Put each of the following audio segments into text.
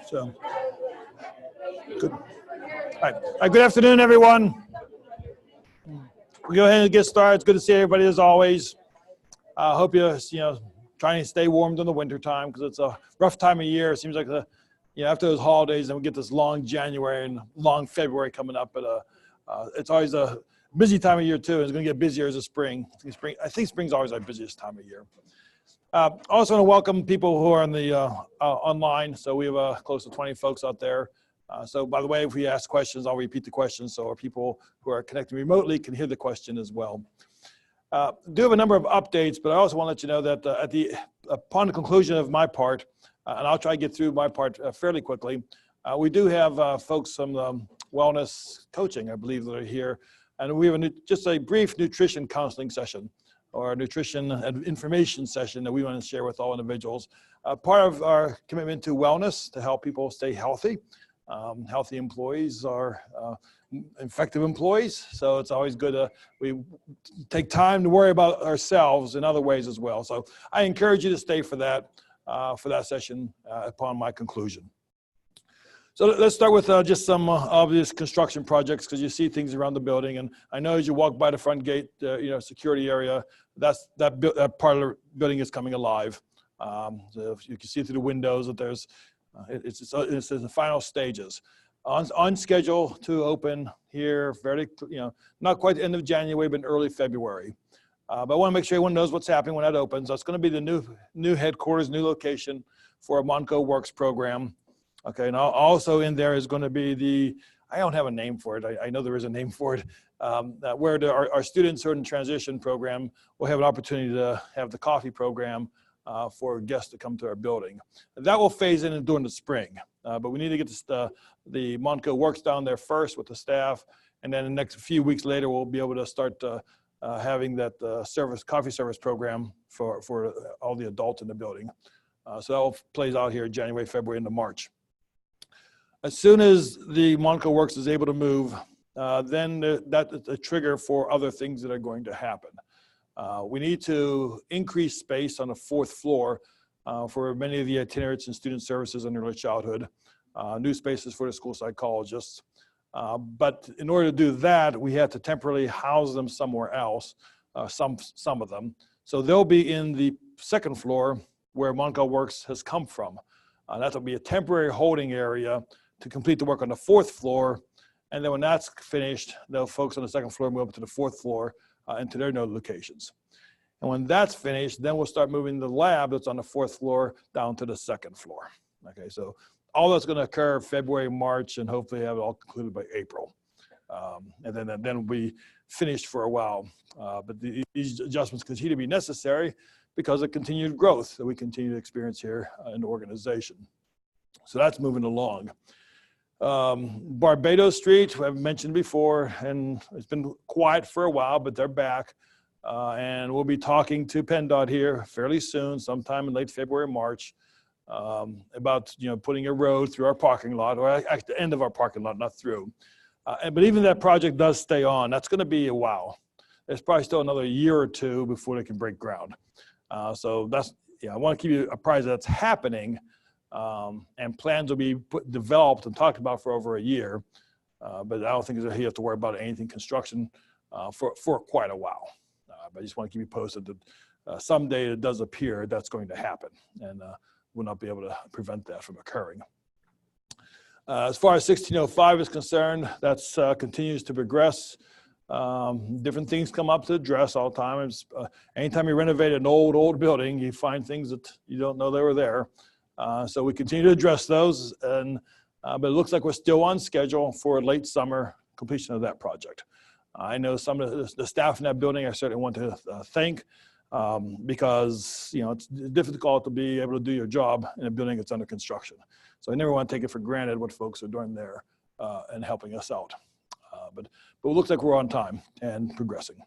So, good. All right. Good afternoon, everyone. We'll go ahead and get started. It's good to see everybody as always. I hope you're, trying to stay warm during the winter time because it's a rough time of year. It seems like after those holidays, then we get this long January and long February coming up. But it's always a busy time of year too. It's going to get busier as the spring. I think spring's always our busiest time of year. Also want to welcome people who are on the online. So we have close to 20 folks out there. So by the way, if we ask questions, I'll repeat the questions so our people who are connecting remotely can hear the question as well. Do have a number of updates, but I also want to let you know that upon the conclusion of my part, and I'll try to get through my part fairly quickly, we do have folks from the wellness coaching, I believe, that are here. And we have just a brief nutrition counseling session or nutrition and information session that we want to share with all individuals. Part of our commitment to wellness, to help people stay healthy. Healthy employees are effective employees, so it's always good we take time to worry about ourselves in other ways as well. So I encourage you to stay for that session upon my conclusion. So let's start with just some obvious construction projects, because you see things around the building, and I know as you walk by the front gate, security area, that part of the building is coming alive. So you can see through the windows that there's it's in the final stages, on schedule to open here fairly, not quite the end of January, but early February. But I want to make sure everyone knows what's happening when that opens. That's going to be the new headquarters, new location for a Monco Works program. Okay, and also in there is going to be I don't have a name for it. I know there is a name for it, where our students who are in the transition program will have an opportunity to have the coffee program for guests to come to our building. That will phase in during the spring, but we need to get the Monco Works down there first with the staff, and then the next few weeks later we'll be able to start having that coffee service program for all the adults in the building. So that all plays out here January, February, into March. As soon as the Monco Works is able to move, then that's a trigger for other things that are going to happen. We need to increase space on the 4th floor for many of the itinerants and student services in early childhood, new spaces for the school psychologists. But in order to do that, we had to temporarily house them somewhere else, some of them. So they'll be in the 2nd floor where Monco Works has come from. That'll be a temporary holding area to complete the work on the 4th floor. And then when that's finished, the folks on the 2nd floor move up to the 4th floor into their new locations. And when that's finished, then we'll start moving the lab that's on the 4th floor down to the 2nd floor. Okay, so all that's going to occur February, March, and hopefully have it all concluded by April. And then we'll be finished for a while. But these adjustments continue to be necessary because of continued growth that we continue to experience here in the organization. So that's moving along. Barbados Street, I've mentioned before, and it's been quiet for a while, but they're back. And we'll be talking to PennDOT here fairly soon, sometime in late February, March, about putting a road through our parking lot, or at the end of our parking lot, not through. But even that project does stay on. That's going to be a while. There's probably still another year or two before they can break ground. So I want to keep you apprised that that's happening. And plans will be developed and talked about for over a year, but I don't think that he has to worry about anything construction for quite a while. But I just want to keep you posted that someday it does appear that's going to happen, and we'll not be able to prevent that from occurring. As far as 1605 is concerned, that's continues to progress. Different things come up to address all the time. Anytime you renovate an old building, you find things that you don't know they were there. So we continue to address those, but it looks like we're still on schedule for late summer completion of that project. I know some of the staff in that building I certainly want to thank, because it's difficult to be able to do your job in a building that's under construction. So I never want to take it for granted what folks are doing there and helping us out. But it looks like we're on time and progressing.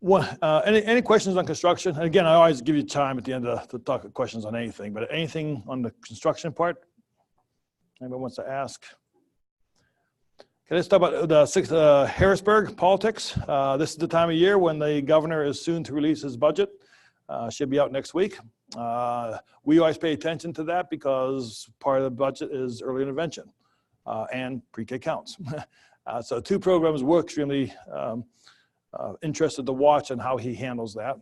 Any questions on construction? And again, I always give you time at the end to talk questions on anything, but anything on the construction part? Anybody wants to ask? Okay, let's talk about Harrisburg politics. This is the time of year when the governor is soon to release his budget. Should be out next week. We always pay attention to that because part of the budget is early intervention and pre-K counts. So two programs we're extremely interested to watch and how he handles that.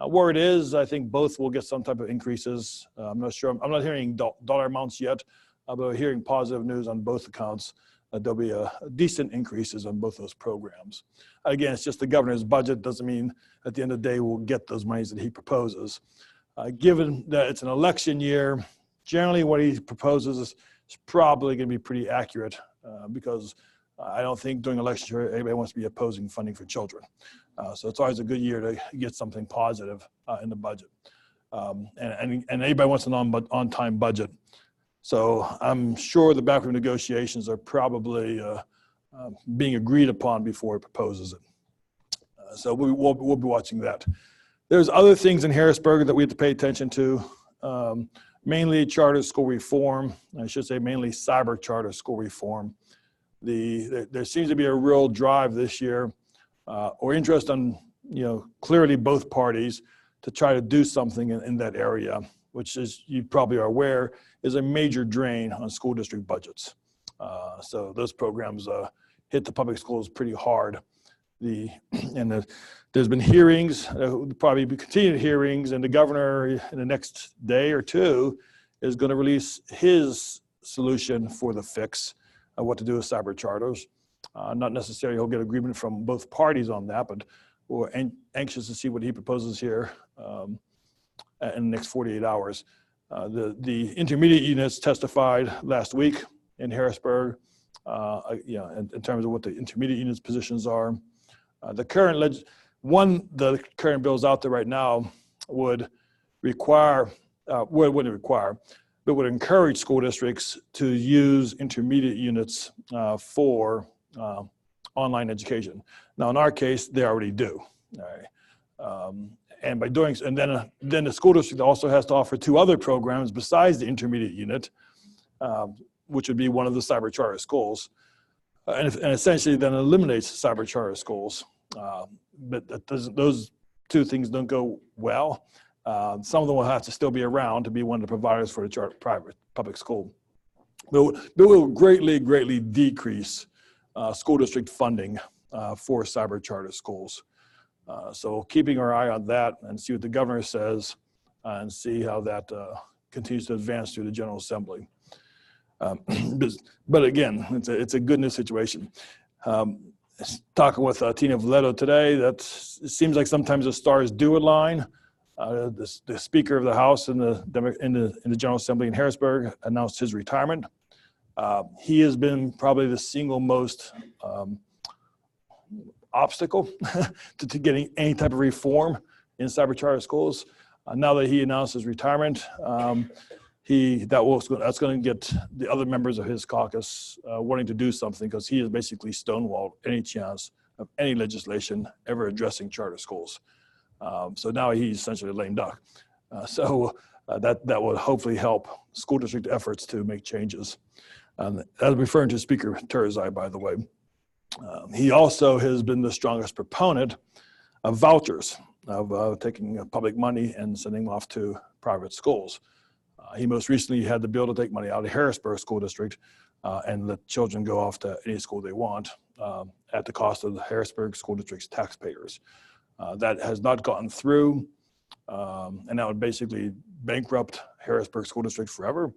Word is, I think both will get some type of increases. I'm not sure. I'm not hearing dollar amounts yet, but we're hearing positive news on both accounts. There'll be a decent increases on both those programs. Again, it's just the governor's budget. Doesn't mean at the end of the day we'll get those monies that he proposes. Given that it's an election year, generally what he proposes is probably going to be pretty accurate because I don't think during election year anybody wants to be opposing funding for children. So it's always a good year to get something positive in the budget. And anybody wants an on-time budget. So I'm sure the backroom negotiations are probably being agreed upon before he proposes it. So we'll be watching that. There's other things in Harrisburg that we have to pay attention to, mainly charter school reform. I should say mainly cyber charter school reform. There seems to be a real drive this year or interest on, clearly both parties to try to do something in that area, which is, you probably are aware, is a major drain on school district budgets. So those programs hit the public schools pretty hard. There's been hearings, probably be continued hearings, and the governor in the next day or two is going to release his solution for the fix of what to do with cyber charters. Not necessarily he'll get agreement from both parties on that, but we're anxious to see what he proposes here in the next 48 hours. The intermediate units testified last week in Harrisburg, in terms of what the intermediate units positions are. The current bills out there right now would require, wouldn't require, but would encourage school districts to use intermediate units for online education. Now, in our case, they already do. All right. And by doing so, and then the school district also has to offer two other programs besides the intermediate unit, which would be one of the cyber charter schools, and essentially then eliminates cyber charter schools. But those two things don't go well. Some of them will have to still be around to be one of the providers for the private public school. But will greatly decrease school district funding for cyber charter schools. So keeping our eye on that and see what the governor says and see how that continues to advance through the General Assembly. But again, it's a good news situation. Talking with Tina Valeto today, it seems like sometimes the stars do align. The Speaker of the House in the General Assembly in Harrisburg announced his retirement. He has been probably the single most obstacle to getting any type of reform in cyber charter schools. Now that he announced his retirement, that's going to get the other members of his caucus wanting to do something, because he has basically stonewalled any chance of any legislation ever addressing charter schools. So now he's essentially a lame duck. That would hopefully help school district efforts to make changes. I'm referring to Speaker Turzai, by the way. He also has been the strongest proponent of vouchers, of taking public money and sending them off to private schools. He most recently had the bill to take money out of Harrisburg School District and let children go off to any school they want at the cost of the Harrisburg School District's taxpayers. That has not gotten through, and that would basically bankrupt Harrisburg School District forever.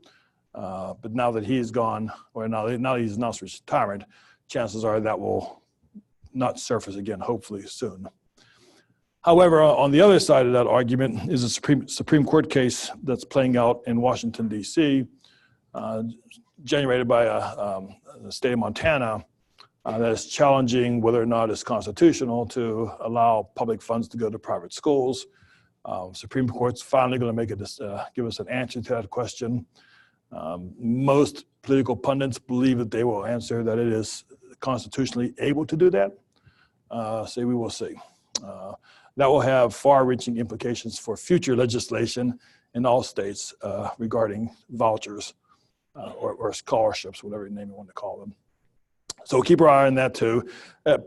But now that he's gone, or now that he's announced his retirement, chances are that will not surface again, hopefully soon. However, on the other side of that argument is a Supreme Court case that's playing out in Washington, D.C., generated by the state of Montana, that is challenging whether or not it's constitutional to allow public funds to go to private schools. Supreme Court's finally going to give us an answer to that question. Most political pundits believe that they will answer that it is constitutionally able to do that. So we will see. That will have far-reaching implications for future legislation in all states regarding vouchers or scholarships, whatever name you want to call them. So we'll keep our eye on that too.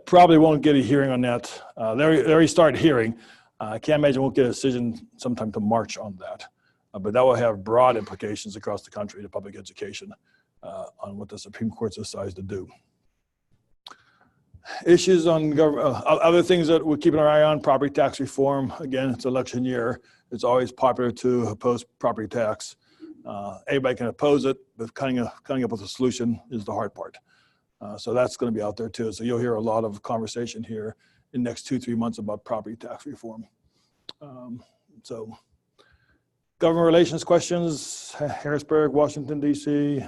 Probably won't get a hearing on that. They already started hearing. I can't imagine we'll get a decision sometime to March on that. But that will have broad implications across the country to public education on what the Supreme Court decides to do. Issues on government, other things that we're keeping our eye on, property tax reform. Again, it's election year. It's always popular to oppose property tax. Anybody can oppose it, but coming up with a solution is the hard part. So that's going to be out there too. So you'll hear a lot of conversation here in the next 2-3 months about property tax reform. So government relations questions, Harrisburg, Washington, D.C.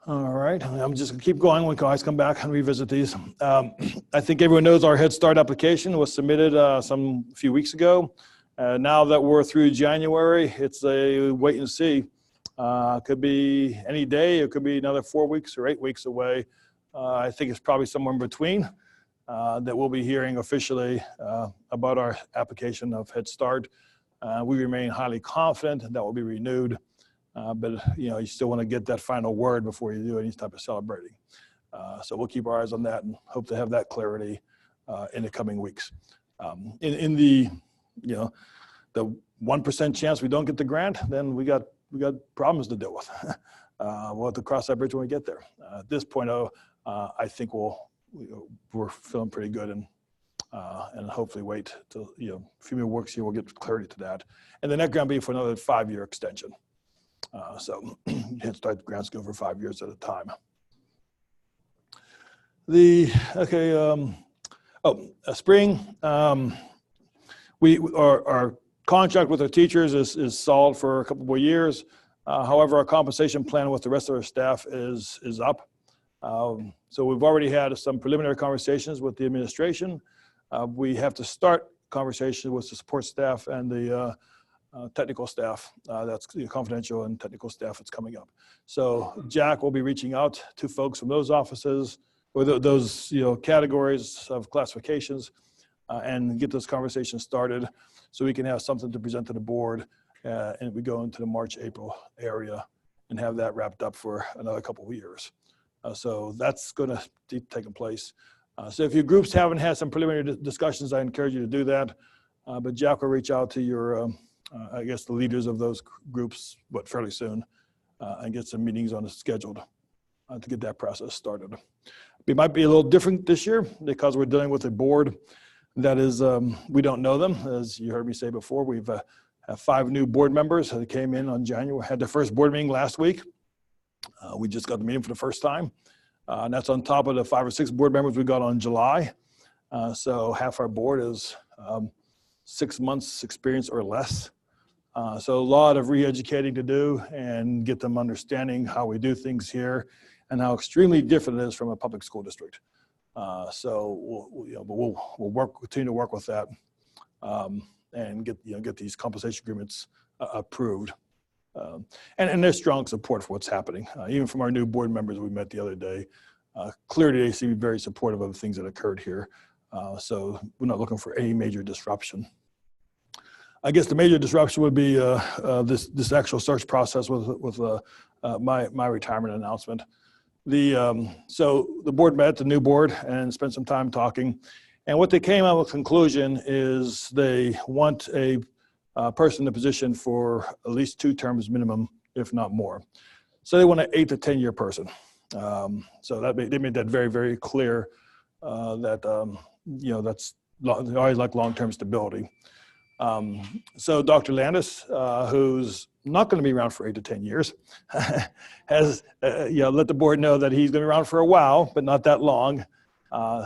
All right, I'm just gonna keep going. We can always come back and revisit these. I think everyone knows our Head Start application was submitted a few weeks ago. Now that we're through January, it's a wait and see. Could be any day, it could be another 4 weeks or 8 weeks away. I think it's probably somewhere in between that we'll be hearing officially about our application of Head Start. We remain highly confident that will be renewed. But you still want to get that final word before you do any type of celebrating. So we'll keep our eyes on that and hope to have that clarity in the coming weeks. In the the 1% chance we don't get the grant, then we got problems to deal with. We'll have to cross that bridge when we get there. At this point, I think we're feeling pretty good and hopefully wait till a few more works here. We'll get clarity to that, and the next grant will be for another 5-year extension. So Head Start grants go for 5 years at a time. Spring. Our contract with our teachers is solid for a couple more years. However, our compensation plan with the rest of our staff is up. So we've already had some preliminary conversations with the administration. We have to start conversations with the support staff and the technical staff. That's confidential and technical staff that's coming up. So Jack will be reaching out to folks from those offices or those categories of classifications and get those conversations started so we can have something to present to the board and we go into the March, April area and have that wrapped up for another couple of years. So that's going to be taking place. So if your groups haven't had some preliminary discussions, I encourage you to do that. But Jack will reach out to your I guess the leaders of those groups, fairly soon, and get some meetings on the scheduled to get that process started. It might be a little different this year because we're dealing with a board that is, we don't know them. As you heard me say before, we've have 5 new board members that came in on January, had their first board meeting last week. We just got the meeting for the first time. And that's on top of the 5 or 6 board members we got on July. So half our board is 6 months experience or less. So a lot of re-educating to do and get them understanding how we do things here and how extremely different it is from a public school district. So we'll continue to work with that and get these compensation agreements approved. And there's strong support for what's happening, even from our new board members we met the other day. Clearly, they seem to be very supportive of the things that occurred here. So we're not looking for any major disruption. I guess the major disruption would be this actual search process with my retirement announcement. So the board met, the new board, and spent some time talking. And what they came out with conclusion is they want a person in the position for at least 2 terms minimum, if not more. So they want an 8 to 10 year person. So they made that very, very clear that that's they always like long-term stability. So Dr. Landis, who's not going to be around for 8 to 10 years, has let the board know that he's going to be around for a while, but not that long.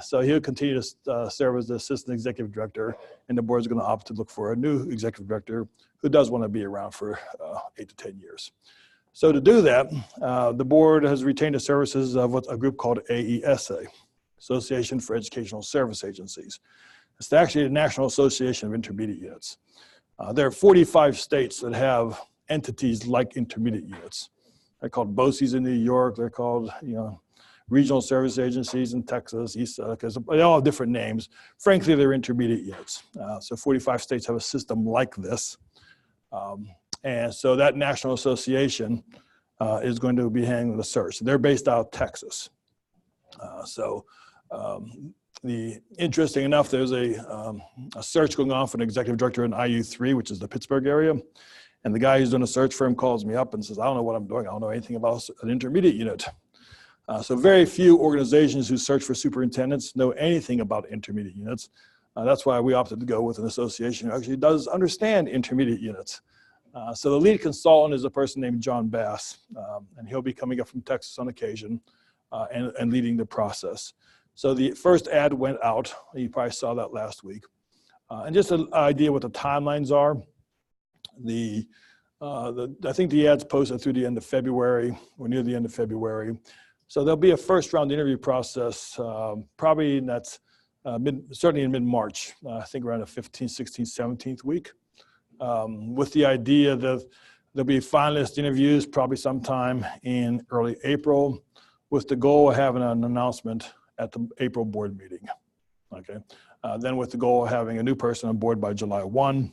So he'll continue to serve as the assistant executive director, and the board is going to opt to look for a new executive director who does want to be around for 8 to 10 years. So to do that, the board has retained the services of a group called AESA, Association for Educational Service Agencies. It's actually the National Association of Intermediate Units. There are 45 states that have entities like intermediate units. They're called BOCES in New York. They're called, regional service agencies in Texas, East, because they all have different names. Frankly, they're intermediate units. So 45 states have a system like this. And so that national association is going to be handling the search. They're based out of Texas. Interesting enough, there's a search going on for an executive director in IU3, which is the Pittsburgh area. And the guy who's doing a search for him calls me up and says, I don't know what I'm doing. I don't know anything about an intermediate unit. So very few organizations who search for superintendents know anything about intermediate units. That's why we opted to go with an association who actually does understand intermediate units. So the lead consultant is a person named John Bass, and he'll be coming up from Texas on occasion and leading the process. So the first ad went out. You probably saw that last week. And just an idea what the timelines are. I think the ad's posted through the end of February or near the end of February. So there'll be a first round interview process, probably certainly in mid-March, I think around the 15th, 16th, 17th week, with the idea that there'll be finalist interviews probably sometime in early April, with the goal of having an announcement at the April board meeting. Okay, then with the goal of having a new person on board by July 1,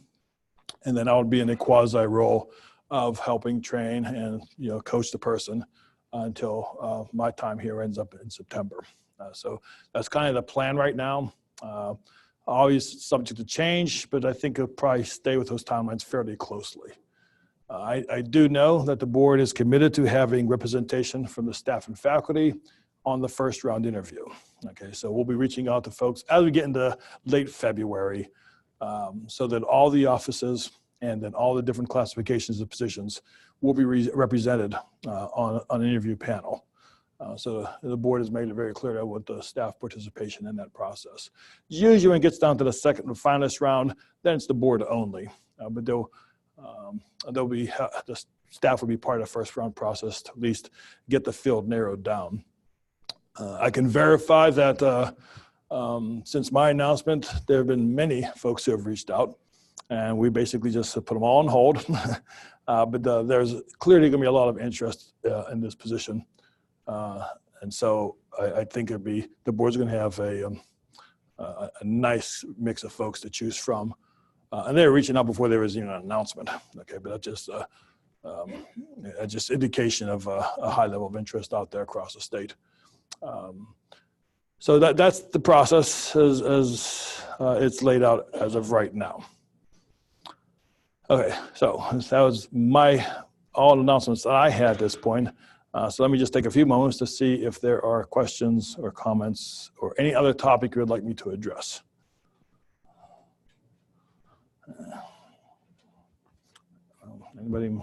and then I would be in a quasi role of helping train and coach the person until my time here ends up in September. So that's kind of the plan right now. Always subject to change, but I think it'll probably stay with those timelines fairly closely. I do know that the board is committed to having representation from the staff and faculty on the first round interview. Okay, so we'll be reaching out to folks as we get into late February, so that all the offices and then all the different classifications of positions will be represented on an interview panel. So the board has made it very clear that with the staff participation in that process. Usually when it gets down to the second and finalist round, then it's the board only. But the staff will be part of the first round process to at least get the field narrowed down. I can verify that since my announcement, there have been many folks who have reached out, and we basically just put them all on hold. But there's clearly going to be a lot of interest in this position. And so I think the board's going to have a nice mix of folks to choose from. And they were reaching out before there was even an announcement. Okay, but that's just indication of a high level of interest out there across the state. So that's the process as it's laid out as of right now. Okay, so that was all announcements that I had at this point. So let me just take a few moments to see if there are questions or comments or any other topic you would like me to address. Anybody?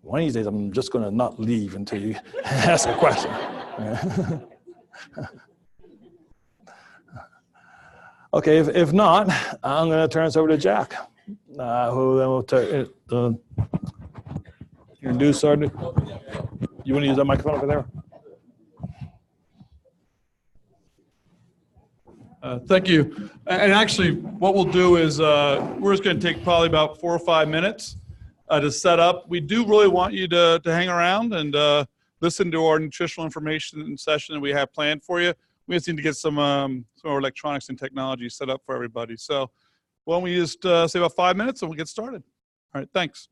One of these days, I'm just going to not leave until you ask a question. Okay, if not, I'm going to turn this over to Jack, who then will introduce our. You want to use that microphone over there? Thank you. And actually, what we'll do is we're just going to take probably about 4 or 5 minutes to set up. We do really want you to hang around and listen to our nutritional information session that we have planned for you. We just need to get some of our electronics and technology set up for everybody. So why don't we just say about 5 minutes and we'll get started. All right, thanks.